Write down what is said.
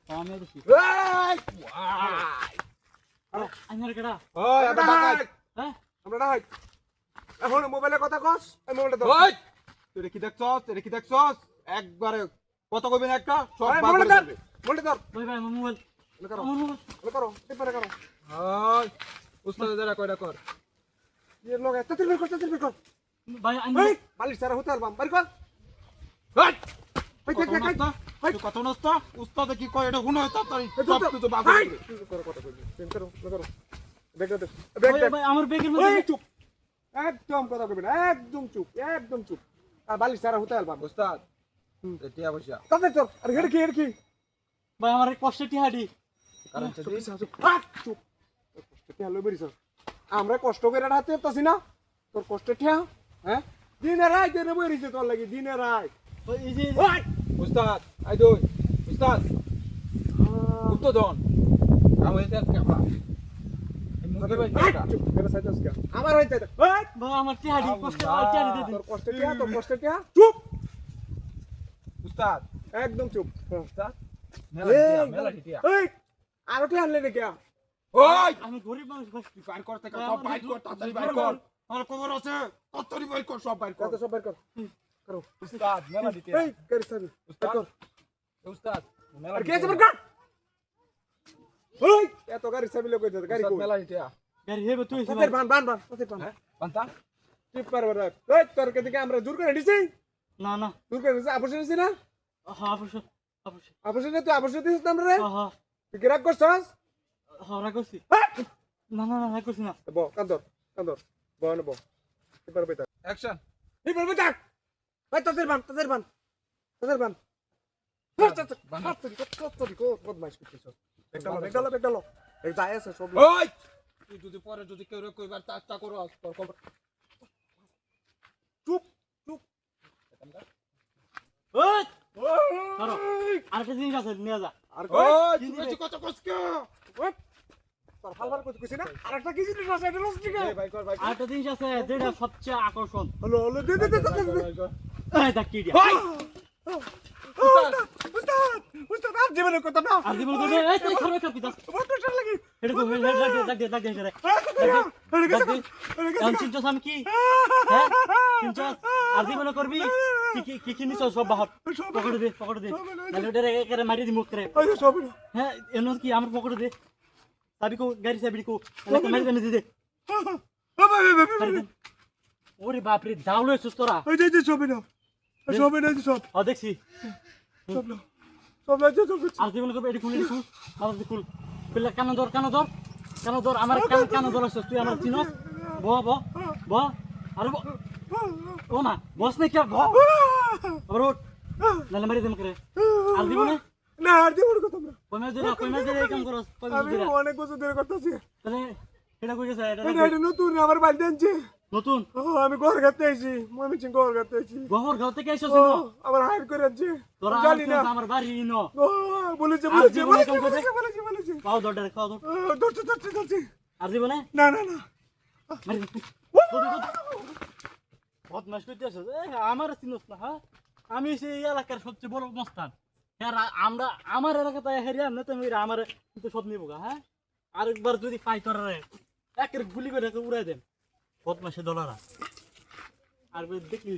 আমি দেখি এই ওয়াই আমার কেডা ওই আবার ডাকাত হ্যাঁ আমরা ডাকাত এখন মোবাইলে কথা কস এই মোবাইলটা ধর ওই তুই কি দেখছস একবারে কত কইবেন একটা সব বার করে দিবি মোবাইলটা ধর ভাই ভাই আমার মোবাইল করো আমার মোবাইল করো পেপারে করো ওই উস্তাদ যারা কয়টা কর এর লগে এত তিরবের কর ভাই আমি এই বালিশ সারা হতে আলবাম বাড়ি কর এই কত নষ্ট উস্তাদ কি কয় এটা হুন হয় তাড়াতাড়ি সব কিছু বাগ করে করো কথা কইবি করো ব্যাগ দে ব্যাগ দে ভাই আমার ব্যাগের ওই মধ্যে চুপ একদম কথা কইবি না একদম চুপ আর বালিশ সারা হতে আলবাম উস্তাদ টিয়া বসা তাতে চল আর হেড কি ভাই আমার কষ্টে টিহাডি কারণ চুপ কষ্ট হলো বেরিস আমরা কষ্ট করে রাতে তাছি না তোর কষ্ট ঠিয়া হ্যাঁ দিনে রাত দিনে বেরিছে তোর লাগি দিনে রাত ভাই এই যে ওই উস্তাদ আই দই উস্তাদ উত্তর দন আমি এটা ক্যামেরা মুখে ভাই চুপ এবার সাইড দাস আমার হইতে ওই ভাই আমার টিহাডি কষ্টে আর টিহাডি দে দিন তোর কষ্ট ঠিয়া চুপ উস্তাদ একদম চুপ উস্তাদ এই, মেলা টিয়া এই আরো কি আনলে নাকি ওই আমি গরিব মানুষ ভাই বাইর কর থেকে সব বাইর কর তাড়াতাড়ি বাইর কর আমার খবর আছে তাড়াতাড়ি বাইর কর সব বাইর কর কত সব বের কর করো উস্তাদ মেলা টিয়া এই করি সাবি উস্তাদ কর উস্তাদ মেলা আর কে আছে বের কর ওই এত গাড়ি সাবি লোক কইতে গাড়ি কই মেলা টিয়া গাড়ি হেবে তুই তাদের বান হ্যাঁ বান্তা টিপ পারবে না ওই তোর কে দিকে আমরা জোর করে দিছি না না জোর করে দিছি আপসে দিছি না হ্যাঁ অবশ্যই অবশ্যই আপসে তুই আপসে দিছিস না আমরা রে হ্যাঁ তুই কি রাগ করছস হ্যাঁ রাগ করছি না না না রাগ করছি না ব কান্দর বন ব টিপ পারবে তা অ্যাকশন টিপ পারবে তা ওই তাদের বান বদমাইশ করছিস একডালো এক যায় আছে সব ওই তুই যদি পরে যদি কেউ কইবার চেষ্টা করো তোর খবর চুপ ওই ধরো আরেকটা জিনিস আছে নিয়ে যা আর ওই কি তুই দিবে? বেশি কথা কইছ কে তোর হালবার কইতে কইছি না আরেকটা কি জিনিস আছে এটা লস ঠিক এই ভাই কর ভাই আরেকটা জিনিস আছে যেটা সবচেয়ে আকর্ষণ হলো দে এই দেখ কি দিয়া উস্তাদ আর জীবনের কথা না আর জীবন করে এই তুই খাবে খাবি দাস বহুত কষ্ট লাগে এটা কো লাগ দে আমি চিন্তাস আমি কি হ্যাঁ চিন্তাস আর জীবন করবি কি নিছ সব বাহর পকড় দে নালে ওটা একেবারে মারি দি মুখ করে ওই সব হ্যাঁ এনো কি আমার পকড় দে সাবি কো গাড়ি সাবি কো নালে মারি দে দে ওরে বাপ রে দাউলে সুস্তরা ওই যে সব সব ও দেখছি সব আর জীবন করবে এটি খুলে খুল আমার খুল পেলা কান ধর আমার কান ধর আছে তুই আমার চিনস ব আরে ও না বস নাই কি ব আবার ওঠ নালে মারি দেম করে আর দিব না না আর জীবনের কথা না কইমা দিরা এই কাম করস আমি অনেক বছর ধরে করতেছি তাহলে এটা কই গেছে এটা নতুন আমার বাড়িতে আনছি নতুন আমি ঘর গাতে আইছি আমি চিং ঘর গাতে আইছি গহর গাঁও থেকে আইছস আমার হাইড করে আনছি তোরা জানি না আমার বাড়ি ন বলেছে পাও দড় খাও ধরছে আর দিব না না মারি দে বহুত নষ্ট হইতেছে আমার চিনস না হ্যাঁ আমি সেই এলাকার সবচেয়ে বড় মস্তান হ্যাঁ আমরা আমার এলাকাতে হেরিয়া না তুমি আমার কিন্তু সব নিব হ্যাঁ আরেকবার যদি পাই তোরা একের গুলি করে উড়াই দেন বদমাসে দলারা আর দেখলি